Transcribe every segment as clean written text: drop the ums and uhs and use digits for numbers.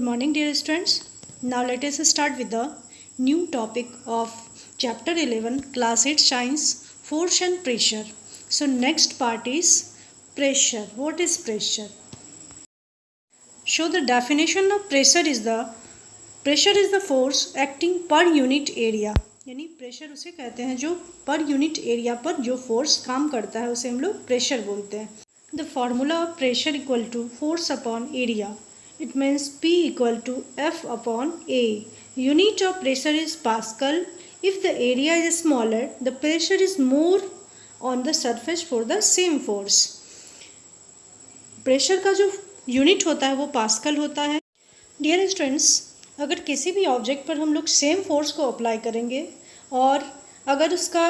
morning, dear students. Now let us start with the new topic of chapter 11, class 8 science, force and pressure. So next part is pressure. What is pressure? So the definition of pressure is the force acting per unit area. यानी pressure उसे कहते हैं जो per unit area पर जो force काम करता है उसे हम लोग प्रेशर बोलते हैं. The formula of pressure equal to force upon area. It means P equal to F upon A. Unit of pressure is Pascal. If the area is smaller, the pressure is more on the surface for the same force. Pressure का जो unit होता है वो pascal होता है. Dear students, अगर किसी भी ऑब्जेक्ट पर हम लोग सेम फोर्स को अप्लाई करेंगे और अगर उसका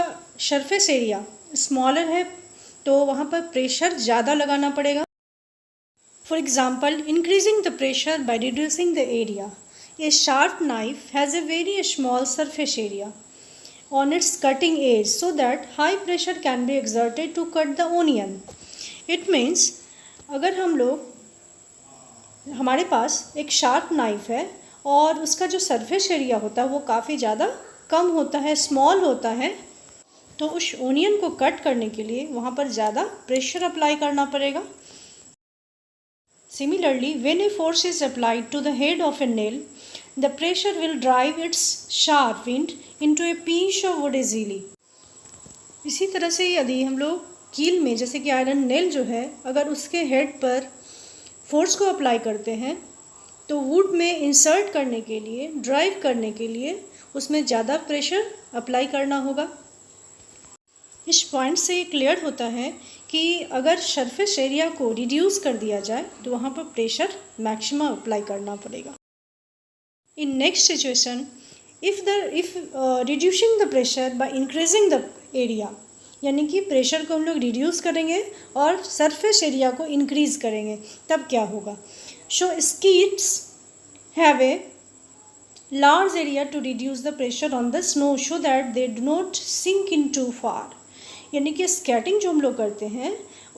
सरफेस एरिया स्मॉलर है तो वहाँ पर प्रेशर ज़्यादा लगाना पड़ेगा. For example, increasing the pressure by reducing the area. A sharp knife has a very small surface area on its cutting edge so that high pressure can be exerted to cut the onion. It means अगर हमारे पास एक sharp knife है और उसका जो surface area होता है वो काफ़ी ज़्यादा कम होता है, स्मॉल होता है, तो उस ओनियन को कट करने के लिए वहाँ पर ज़्यादा प्रेशर अप्लाई करना पड़ेगा. Similarly, when a force is applied to the head of a nail, the pressure will drive its sharp end into a piece of wood easily. इसी तरह से यदि हम लोग कील में जैसे कि आयरन नेल जो है अगर उसके हेड पर फोर्स को अप्लाई करते हैं तो वुड में इंसर्ट करने के लिए, ड्राइव करने के लिए उसमें ज़्यादा प्रेशर अप्लाई करना होगा. इस पॉइंट से ये क्लियर होता है कि अगर सरफेस एरिया को रिड्यूस कर दिया जाए तो वहाँ पर प्रेशर मैक्सिमम अप्लाई करना पड़ेगा. In next situation if reducing the pressure by increasing the area, यानी कि प्रेशर को हम लोग रिड्यूस करेंगे और सरफेस एरिया को इंक्रीज करेंगे तब क्या होगा. So skates have a large area to reduce the pressure on the snow so that they do not sink in too far. यानी कि स्केटिंग जो हम लोग करते हैं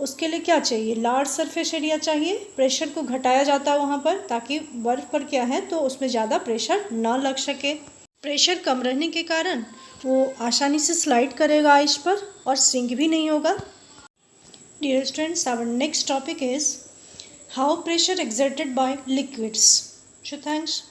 उसके लिए क्या चाहिए, लार्ज सरफेस एरिया चाहिए. प्रेशर को घटाया जाता है वहाँ पर ताकि बर्फ़ पर क्या है तो उसमें ज़्यादा प्रेशर ना लग सके. प्रेशर कम रहने के कारण वो आसानी से स्लाइड करेगा आइस पर और सिंक भी नहीं होगा. Dear students, our next topic is how pressure exerted by liquids. So thanks.